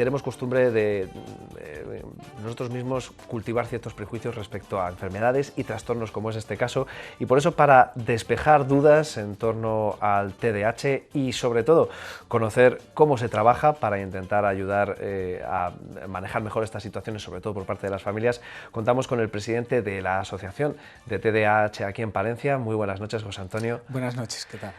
tenemos costumbre de nosotros mismos cultivar ciertos prejuicios respecto a enfermedades y trastornos como es este caso, y por eso, para despejar dudas en torno al TDAH y sobre todo conocer cómo se trabaja para intentar ayudar a manejar mejor estas situaciones, sobre todo por parte de las familias, contamos con el presidente de la Asociación de TDAH aquí en Palencia. Muy buenas noches, José Antonio. Buenas noches, ¿qué tal?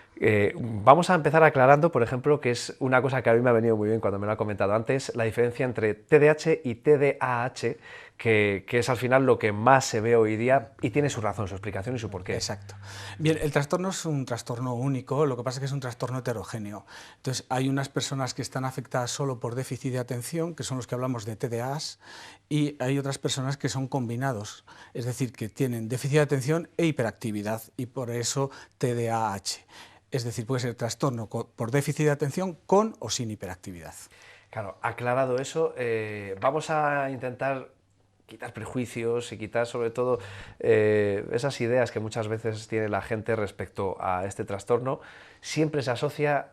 Vamos a empezar aclarando, por ejemplo, que es una cosa que a mí me ha venido muy bien cuando me lo ha comentado antes, la diferencia entre TDAH y TDAH, que es al final lo que más se ve hoy día y tiene su razón, su explicación y su porqué. Exacto. Bien, el trastorno es un trastorno único, lo que pasa es que es un trastorno heterogéneo. Entonces, hay unas personas que están afectadas solo por déficit de atención, que son los que hablamos de TDAs, y hay otras personas que son combinados, es decir, que tienen déficit de atención e hiperactividad, y por eso TDAH. Es decir, puede ser trastorno por déficit de atención con o sin hiperactividad. Claro, aclarado eso, vamos a intentar quitar prejuicios y quitar sobre todo esas ideas que muchas veces tiene la gente respecto a este trastorno. Siempre se asocia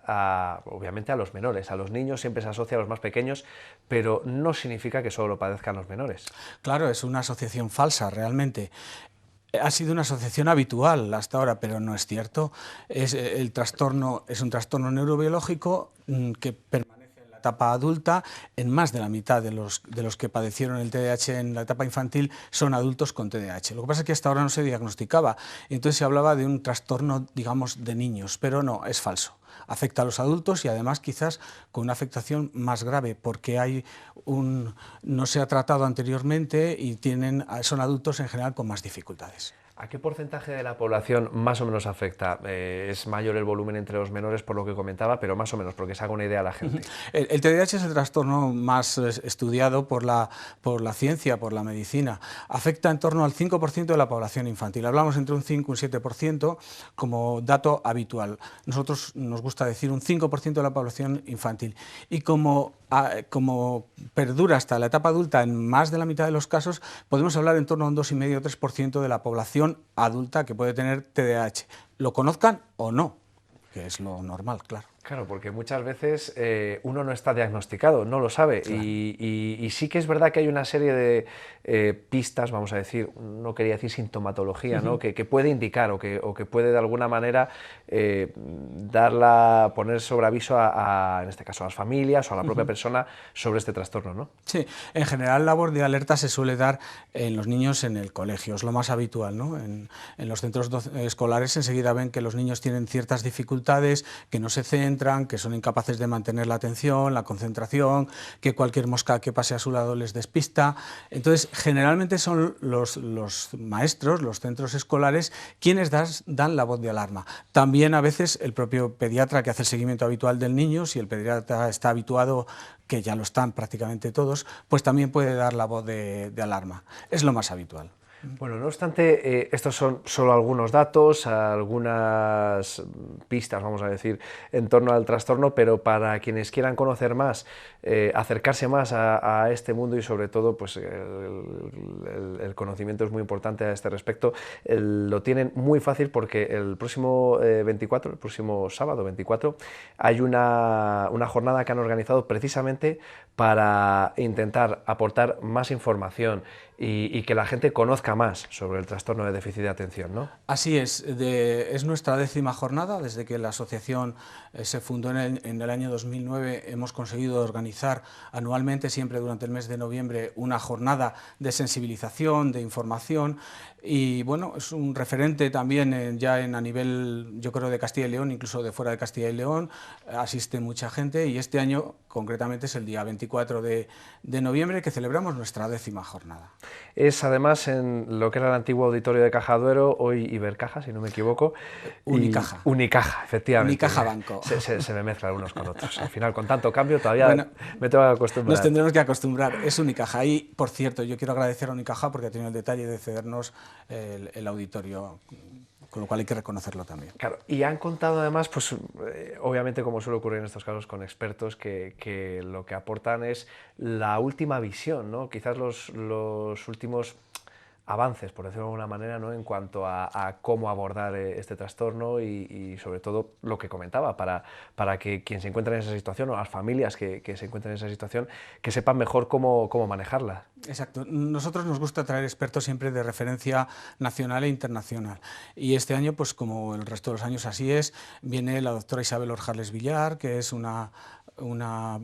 obviamente a los menores, a los niños siempre se asocia a los más pequeños, pero no significa que solo lo padezcan los menores. Claro, es una asociación falsa realmente. Ha sido una asociación habitual hasta ahora, pero no es cierto. El trastorno es un trastorno neurobiológico que permanece en la etapa adulta. En más de la mitad de los que padecieron el TDAH en la etapa infantil son adultos con TDAH. Lo que pasa es que hasta ahora no se diagnosticaba, entonces se hablaba de un trastorno, digamos, de niños, pero no, es falso. Afecta a los adultos y además quizás con una afectación más grave porque no se ha tratado anteriormente y son adultos en general con más dificultades. ¿A qué porcentaje de la población más o menos afecta? Es mayor el volumen entre los menores por lo que comentaba, pero más o menos, porque se haga una idea a la gente. El TDAH es el trastorno más estudiado por la ciencia, por la medicina. Afecta en torno al 5% de la población infantil. Hablamos entre un 5 y un 7% como dato habitual. Nosotros nos gusta decir un 5% de la población infantil. Y como perdura hasta la etapa adulta en más de la mitad de los casos, podemos hablar en torno a un 2,5 o 3% de la población adulta que puede tener TDAH. Lo conozcan o no, que es lo normal, claro. Claro, porque muchas veces uno no está diagnosticado, no lo sabe, Claro. y sí que es verdad que hay una serie de pistas, vamos a decir, no quería decir sintomatología, ¿no? que puede indicar o que puede de alguna manera poner sobre aviso en este caso a las familias o a la propia persona sobre este trastorno, ¿no? Sí, en general la labor de alerta se suele dar en los niños en el colegio, es lo más habitual, ¿no? En los centros escolares enseguida ven que los niños tienen ciertas dificultades, que no se centran, que son incapaces de mantener la atención, la concentración, que cualquier mosca que pase a su lado les despista. Entonces, generalmente son los maestros, los centros escolares, quienes dan la voz de alarma. También a veces el propio pediatra que hace el seguimiento habitual del niño, si el pediatra está habituado, que ya lo están prácticamente todos, pues también puede dar la voz de alarma. Es lo más habitual. Bueno, no obstante, estos son solo algunos datos, algunas pistas, vamos a decir, en torno al trastorno, pero para quienes quieran conocer más, acercarse más a este mundo y sobre todo, pues el conocimiento es muy importante a este respecto, lo tienen muy fácil porque el próximo el próximo sábado 24, hay una jornada que han organizado precisamente para intentar aportar más información y que la gente conozca más sobre el trastorno de déficit de atención, ¿no? Así es nuestra 10ª jornada, desde que la asociación se fundó en el año 2009, hemos conseguido organizar anualmente, siempre durante el mes de noviembre, una jornada de sensibilización, de información, y bueno, es un referente también a nivel, yo creo, de Castilla y León, incluso de fuera de Castilla y León, asiste mucha gente, y este año concretamente es el día 24 de noviembre que celebramos nuestra 10ª jornada. Es además en lo que era el antiguo auditorio de Cajaduero, hoy Ibercaja, si no me equivoco. Unicaja. Unicaja, efectivamente. Unicaja Banco. Se me mezclan unos con otros. Al final, con tanto cambio, todavía me tengo que acostumbrar. Nos tendremos que acostumbrar. Es Unicaja. Y, por cierto, yo quiero agradecer a Unicaja porque ha tenido el detalle de cedernos el auditorio, con lo cual hay que reconocerlo también. Claro, y han contado además, pues obviamente como suele ocurrir en estos casos con expertos, que lo que aportan es la última visión, ¿no? Quizás los últimos avances, por decirlo de alguna manera, ¿no?, en cuanto a cómo abordar este trastorno y sobre todo lo que comentaba, para que quien se encuentra en esa situación o las familias que se encuentran en esa situación, que sepan mejor cómo manejarla. Exacto. Nosotros nos gusta traer expertos siempre de referencia nacional e internacional. Y este año, pues como el resto de los años así es, viene la doctora Isabel Orjales Villar, que es una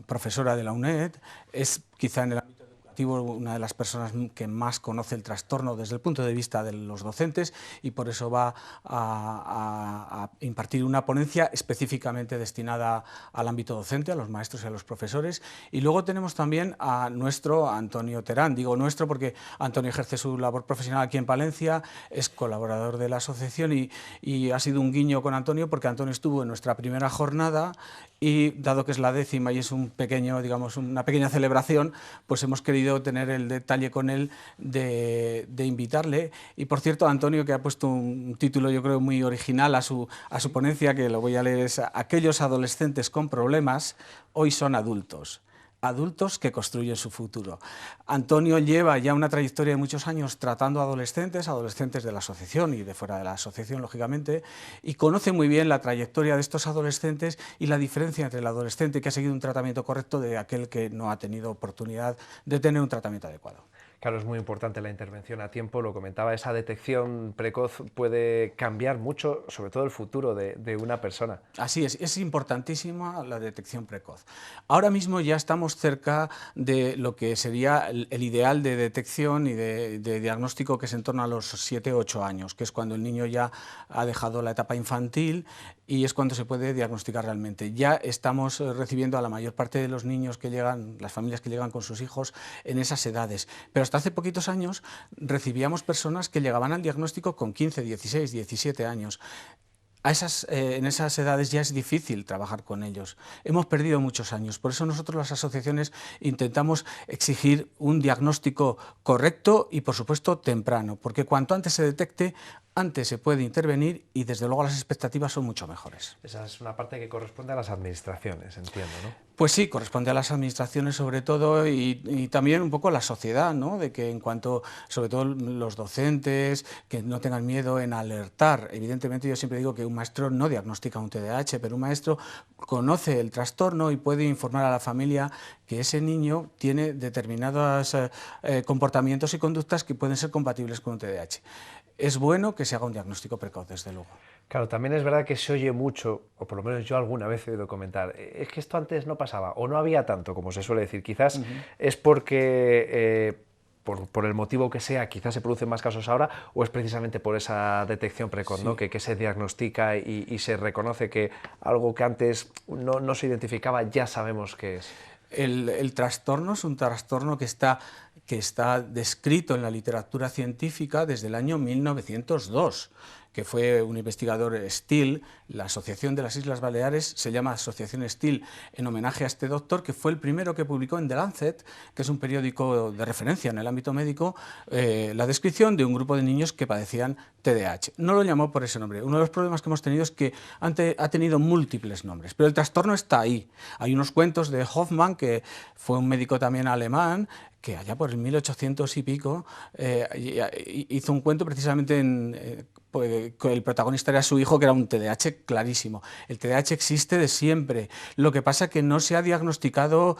profesora de la UNED, es quizá en el ámbito educativo una de las personas que más conoce el trastorno desde el punto de vista de los docentes, y por eso va a impartir una ponencia específicamente destinada al ámbito docente, a los maestros y a los profesores. Y luego tenemos también a nuestro Antonio Terán, digo nuestro porque Antonio ejerce su labor profesional aquí en Palencia, es colaborador de la asociación, y ha sido un guiño con Antonio porque Antonio estuvo en nuestra primera jornada, y dado que es la 10ª y es un pequeño, digamos, una pequeña celebración, pues hemos querido tener el detalle con él de invitarle. Y por cierto, Antonio, que ha puesto un título yo creo muy original a su ponencia, que lo voy a leer, es: aquellos adolescentes con problemas hoy son adultos. Adultos que construyen su futuro. Antonio lleva ya una trayectoria de muchos años tratando a adolescentes de la asociación y de fuera de la asociación, lógicamente, y conoce muy bien la trayectoria de estos adolescentes y la diferencia entre el adolescente que ha seguido un tratamiento correcto de aquel que no ha tenido oportunidad de tener un tratamiento adecuado. Claro, es muy importante la intervención a tiempo, lo comentaba, esa detección precoz puede cambiar mucho, sobre todo el futuro de una persona. Así es importantísima la detección precoz. Ahora mismo ya estamos cerca de lo que sería el ideal de detección y de diagnóstico, que es en torno a los 7 o 8 años, que es cuando el niño ya ha dejado la etapa infantil y es cuando se puede diagnosticar realmente. Ya estamos recibiendo a la mayor parte de los niños que llegan, las familias que llegan con sus hijos en esas edades, pero hasta hace poquitos años recibíamos personas que llegaban al diagnóstico con 15, 16, 17 años. En esas edades ya es difícil trabajar con ellos. Hemos perdido muchos años. Por eso nosotros, las asociaciones, intentamos exigir un diagnóstico correcto y, por supuesto, temprano, porque cuanto antes se detecte, antes se puede intervenir y, desde luego, las expectativas son mucho mejores. Esa es una parte que corresponde a las administraciones, entiendo, ¿no? Pues sí, corresponde a las administraciones sobre todo, y también un poco a la sociedad, ¿no? De que en cuanto, sobre todo los docentes, que no tengan miedo en alertar. Evidentemente yo siempre digo que un maestro no diagnostica un TDAH, pero un maestro conoce el trastorno y puede informar a la familia que ese niño tiene determinados comportamientos y conductas que pueden ser compatibles con un TDAH. Es bueno que se haga un diagnóstico precoz, desde luego. Claro, también es verdad que se oye mucho, o por lo menos yo alguna vez he oído comentar, es que esto antes no pasaba, o no había tanto, como se suele decir. Quizás es porque, por el motivo que sea, quizás se producen más casos ahora, o es precisamente por esa detección precoz, Sí. ¿no? Que se diagnostica y se reconoce que algo que antes no se identificaba, ya sabemos qué es. El trastorno es un trastorno que está descrito en la literatura científica desde el año 1902, que fue un investigador, Steele. La Asociación de las Islas Baleares se llama Asociación Steele en homenaje a este doctor, que fue el primero que publicó en The Lancet, que es un periódico de referencia en el ámbito médico, la descripción de un grupo de niños que padecían TDAH. No lo llamó por ese nombre. Uno de los problemas que hemos tenido es que ha tenido múltiples nombres, pero el trastorno está ahí. Hay unos cuentos de Hoffmann, que fue un médico también alemán, que allá por el 1800 y pico hizo un cuento precisamente el protagonista era su hijo, que era un TDAH clarísimo. El TDAH existe de siempre. Lo que pasa es que no se ha diagnosticado,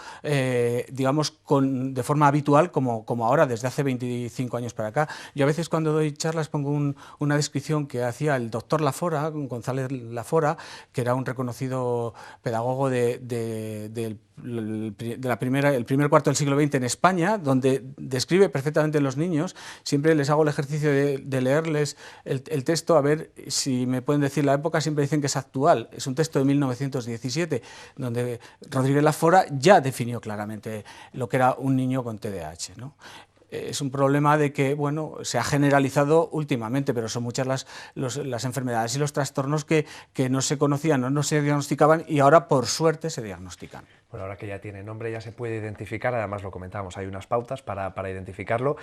digamos, de forma habitual como ahora, desde hace 25 años para acá. Yo a veces, cuando doy charlas, pongo una descripción que hacía el doctor Lafora, González Lafora, que era un reconocido pedagogo del primer cuarto del siglo XX en España, donde describe perfectamente los niños. Siempre les hago el ejercicio de leerles el texto, a ver si me pueden decir la época. Siempre dicen que es actual. Es un texto de 1917, donde Rodríguez Lafora ya definió claramente lo que era un niño con TDAH, ¿no? Es un problema de que, bueno, se ha generalizado últimamente, pero son muchas las enfermedades y los trastornos que no se conocían, no se diagnosticaban, y ahora, por suerte, se diagnostican. Bueno, ahora que ya tiene nombre, ya se puede identificar, además lo comentábamos, hay unas pautas para identificarlo.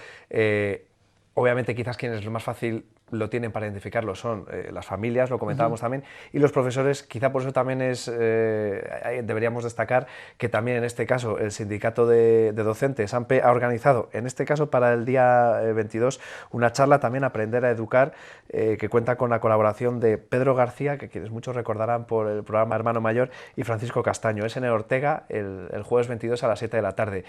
Obviamente, quizás quienes lo más fácil lo tienen para identificarlo son las familias, lo comentábamos también, y los profesores. Quizá por eso también deberíamos destacar que también en este caso el sindicato de docentes AMPE ha organizado, en este caso para el día 22, una charla también Aprender a Educar, que cuenta con la colaboración de Pedro García, que quienes muchos recordarán por el programa Hermano Mayor, y Francisco Castaño. Es en el Ortega el jueves 22 a las 7 de la tarde.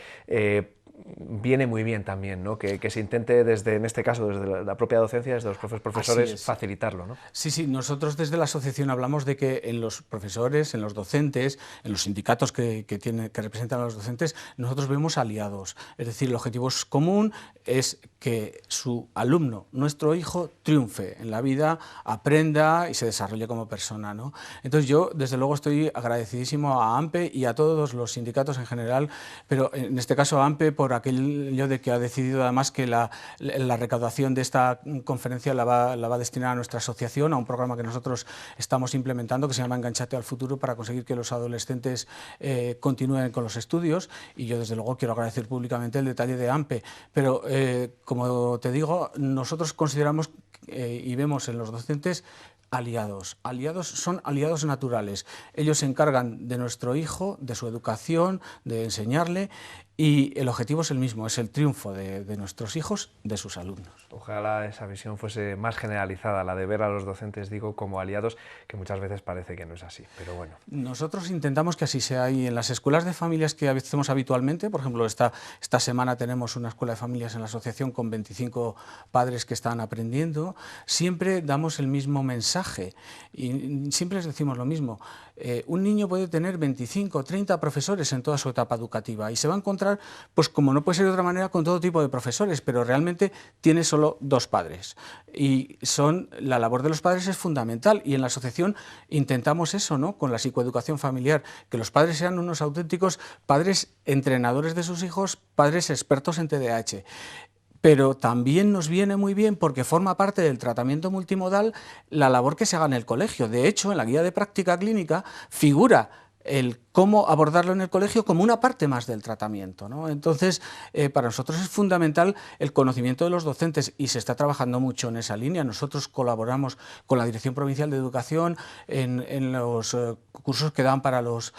Viene muy bien también, ¿no?, que se intente desde, en este caso, desde la propia docencia, desde los profesores, facilitarlo, ¿no? Sí, sí, nosotros desde la asociación hablamos de que en los profesores, en los docentes, en los sindicatos que representan a los docentes, nosotros vemos aliados. Es decir, el objetivo es común, es que su alumno, nuestro hijo, triunfe en la vida, aprenda y se desarrolle como persona, ¿no? Entonces yo, desde luego, estoy agradecidísimo a AMPE y a todos los sindicatos en general, pero en este caso a AMPE por aquello de que ha decidido además que la recaudación de esta conferencia la va a destinar a nuestra asociación, a un programa que nosotros estamos implementando que se llama Enganchate al Futuro, para conseguir que los adolescentes continúen con los estudios, y yo desde luego quiero agradecer públicamente el detalle de AMPE, pero como te digo, nosotros consideramos y vemos en los docentes aliados. Son aliados naturales. Ellos se encargan de nuestro hijo, de su educación, de enseñarle, y el objetivo es el mismo, es el triunfo de nuestros hijos, de sus alumnos. Ojalá esa visión fuese más generalizada, la de ver a los docentes, digo, como aliados, que muchas veces parece que no es así, pero bueno. Nosotros intentamos que así sea, y en las escuelas de familias que hacemos habitualmente, por ejemplo, esta semana tenemos una escuela de familias en la asociación con 25 padres que están aprendiendo, siempre damos el mismo mensaje y siempre les decimos lo mismo. Un niño puede tener 25 o 30 profesores en toda su etapa educativa y se va a encontrar, pues como no puede ser de otra manera, con todo tipo de profesores, pero realmente tiene solo 2 padres. Y la labor de los padres es fundamental, y en la asociación intentamos eso, ¿no?, con la psicoeducación familiar, que los padres sean unos auténticos padres entrenadores de sus hijos, padres expertos en TDAH. Pero también nos viene muy bien porque forma parte del tratamiento multimodal la labor que se haga en el colegio. De hecho, en la guía de práctica clínica figura el cómo abordarlo en el colegio como una parte más del tratamiento, ¿no? Entonces, para nosotros es fundamental el conocimiento de los docentes, y se está trabajando mucho en esa línea. Nosotros colaboramos con la Dirección Provincial de Educación en los cursos que dan para los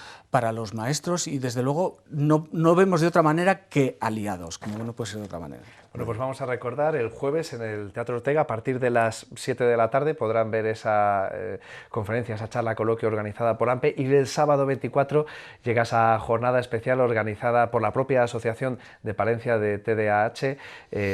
maestros, y desde luego no vemos de otra manera que aliados, como no puede ser de otra manera. Bueno, pues vamos a recordar, el jueves en el Teatro Ortega, a partir de las 7 de la tarde, podrán ver esa conferencia, esa charla coloquio organizada por AMPE, y el sábado 24 llega esa jornada especial organizada por la propia Asociación de Palencia de TDAH,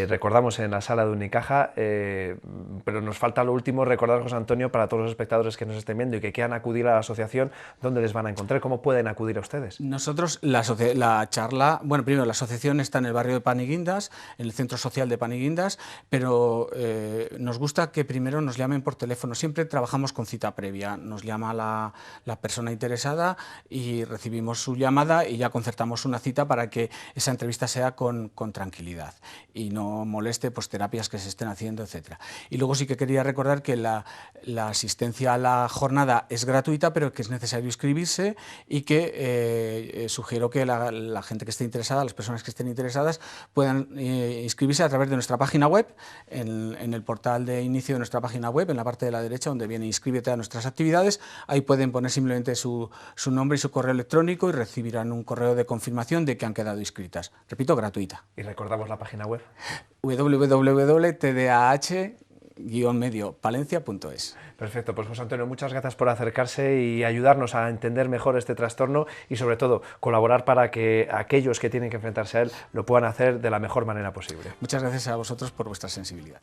recordamos en la sala de Unicaja, pero nos falta lo último, recordar, José Antonio, para todos los espectadores que nos estén viendo y que quieran acudir a la asociación, ¿dónde les van a encontrar? ¿Cómo pueden acudir a ustedes? Nosotros, la charla, bueno, primero la asociación está en el barrio de Paniguindas, en el Centro Social de Paniguindas, pero nos gusta que primero nos llamen por teléfono. Siempre trabajamos con cita previa. Nos llama la persona interesada y recibimos su llamada, y ya concertamos una cita para que esa entrevista sea con tranquilidad y no moleste pues terapias que se estén haciendo, etcétera. Y luego sí que quería recordar que la asistencia a la jornada es gratuita, pero que es necesario inscribirse, y que sugiero que la gente que esté interesada, las personas que estén interesadas, puedan inscribirse a través de nuestra página web, en el portal de inicio de nuestra página web, en la parte de la derecha donde viene inscríbete a nuestras actividades. Ahí pueden poner simplemente su nombre y su correo electrónico, y recibirán un correo de confirmación de que han quedado inscritas. Repito, gratuita. Y recordamos la página web. www.tdah-palencia.es. Perfecto, pues José Antonio, muchas gracias por acercarse y ayudarnos a entender mejor este trastorno, y sobre todo colaborar para que aquellos que tienen que enfrentarse a él lo puedan hacer de la mejor manera posible. Muchas gracias a vosotros por vuestra sensibilidad.